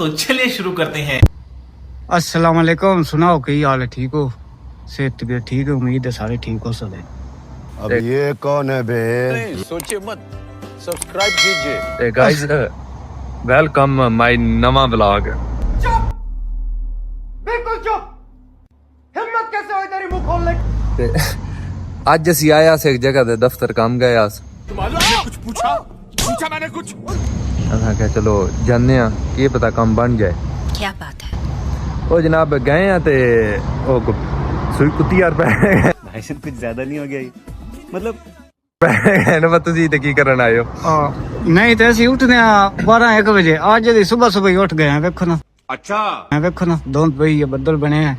तो चलिए शुरू करते हैं। अस्सलाम वालेकुम। सुनाओ की हाल है? ठीक हो? सेहत तबीयत ठीक है? उम्मीद है सारे ठीक हो सकते। अब ये कौन है बे? सोचिए मत, सब्सक्राइब कीजिए। गाइस वेलकम माय नवा व्लॉग। बिल्कुल चुप। हिम्मत कैसे हुई तेरी मुंह खोलने की? ਅੱਜ ਅਸੀਂ ਆਇਆ ਸੀ ਇੱਕ ਜਗ੍ਹਾ ਤੇ ਦਫ਼ਤਰ ਕੰਮ ਗਿਆ ਸੀ। कुछ पूछा मैंने कुछ। ਅਸਾਂ ਕਿਹਾ ਚਲੋ ਜਾਂਦੇ ਆ ਕੀ ਪਤਾ ਕੰਮ ਬਣ ਜਾਏ। क्या बात है? ਉਹ ਜਨਾਬ ਗਏ ਆ ਤੇ ਉਹ ਸੂਈ ਕੁੱਤੀ ਯਾਰ ਪੈ भाई साहब कुछ ज्यादा नहीं हो गया ये? मतलब ਨਾ ਤੁਸੀਂ ਤੇ ਕੀ ਕਰਨ ਆਏ ਹੋ? नहीं तो ਅਸੀਂ ਉੱਠਦੇ ਆ 12-1 ਵਜੇ। ਅੱਜ ਦੀ ਸਵੇਰ ਹੀ ਉੱਠ ਗਏ ਆ। ਵੇਖੋ ਨਾ। अच्छा ਮੈਂ ਵੇਖੋ ਨਾ ਧੁੰਦ ਪਈ ਹੈ, ਬੱਦਲ ਬਣੇ ਆ।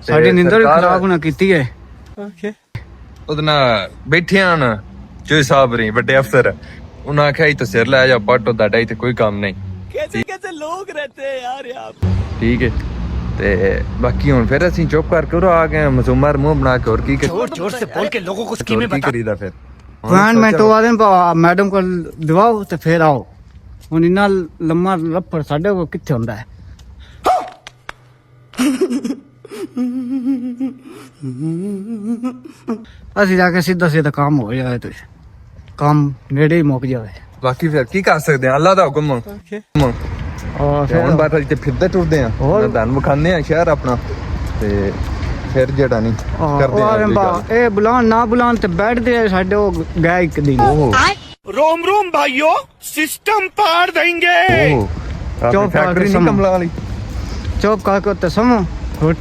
ਸਾਡੀ ਨੀਂਦਰ ਵੀ ਖਰਾਬ ਨਾ ਕੀਤੀ ਹੈ। ਉਹਦੇ ਨਾਲ ਬੈਠੇ ਹਨ ਜੋ ਸਾਹਿਬ ਰਹੀ ਵੱਡੇ ਅਫਸਰ ਉਹਨਾਂ ਆਖਿਆ ਹੀ ਤਾਂ ਸਿਰ ਲੈ ਜਾ ਪੱਟੋ ਤੁਹਾਡਾ ਇੱਥੇ ਕੋਈ ਕੰਮ ਨਹੀਂ। कैसे लोग रहते हैं यार यहाँ। ਠੀਕ ਹੈ ਤੇ ਬਾਕੀ ਹੁਣ ਫਿਰ ਅਸੀਂ ਚੁੱਪ ਕਰਕੇ ਉਹ ਆ ਗਏ ਮਸੂਮਰ ਮੂੰਹ ਬਣਾ ਕੇ ਹੋਰ ਕੀ जोर से बोल के लोगों को स्कीमें ਕੀ ਕਰੀਦਾ ਫਿਰ? ਅਪਾਇੰਟਮੈਂਟ ਉਹ ਆਦਨ ਮੈਡਮ ਕੋਲ ਦਿਵਾਓ ਤੇ ਫਿਰ ਆਓ। ਹੁਣ ਇੰਨਾ ਲੰਮਾ ਲੱਫੜ ਸਾਡੇ ਕੋਲ ਕਿੱਥੇ ਹੁੰਦਾ ਹੈ? ਅਸੀਂ ਜਾ ਕੇ ਸਿੱਧਾ ਕੰਮ ਹੋ ਜਾਵੇ ਤੇ ਕੰਮ ਨੇੜੇ ਹੀ ਮੁੱਕ ਜਾਵੇ। ਬਾਕੀ ਫਿਰ ਕੀ ਕਰ ਸਕਦੇ ਆ ਅੱਲਾ ਦਾ ਹੁਕਮ ਔਰ ਫਿਰ ਹੁਣ ਬਾਅਦ ਵਿੱਚ ਫਿਰਦੇ ਟੁਰਦੇ ਆ ਹੋਰ? ਤੁਹਾਨੂੰ ਵਿਖਾਉਂਦੇ ਆ ਸ਼ਹਿਰ ਆਪਣਾ ਤੇ ਫਿਰ ਜਿਹੜਾ ਨਹੀਂ ਕਰਦੇ ਆ ਅਗਲੀ ਗੱਲ। ਇਹ ਬੁਲਾਉਣ ਨਾ ਬੁਲਾਉਣ ਤੇ ਬੈਠਦੇ ਆ ਸਾਡੇ ਉਹ ਗਏ ਇੱਕ ਦਿਨ। रोम रोम भाइयों, सिस्टम पार देंगे। ਚੁੱਪ ਫੈਕਟਰੀ ਕਰਕੇ ਨਹੀਂ ਕਮਲਾ ਵਾਲੀ ਚੁੱਪ ਕਰਕੇ ਤੇ ਸਮੋ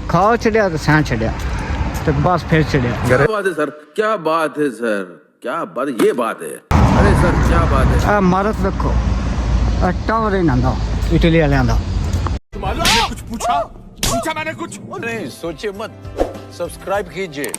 ਖਾਓ ਛੜਿਆ ਤੇ ਸਾਂ ਛੜਿਆ ਤੇ ਬਸ ਫਿਰ ਛੜਿਆ। क्या बात है सर? क्या बात है सर? क्या बात? ये बात है। अरे सर क्या बात है? ਆ ਮਾਰਤ ਰੱਖੋ ਟਾਵਰ ਹੀ ਨਾ ਇਟਲੀ ਵਾਲਿਆਂ ਦਾ। कुछ पूछा मैंने कुछ। नहीं सोचिए मत, सब्सक्राइब कीजिए।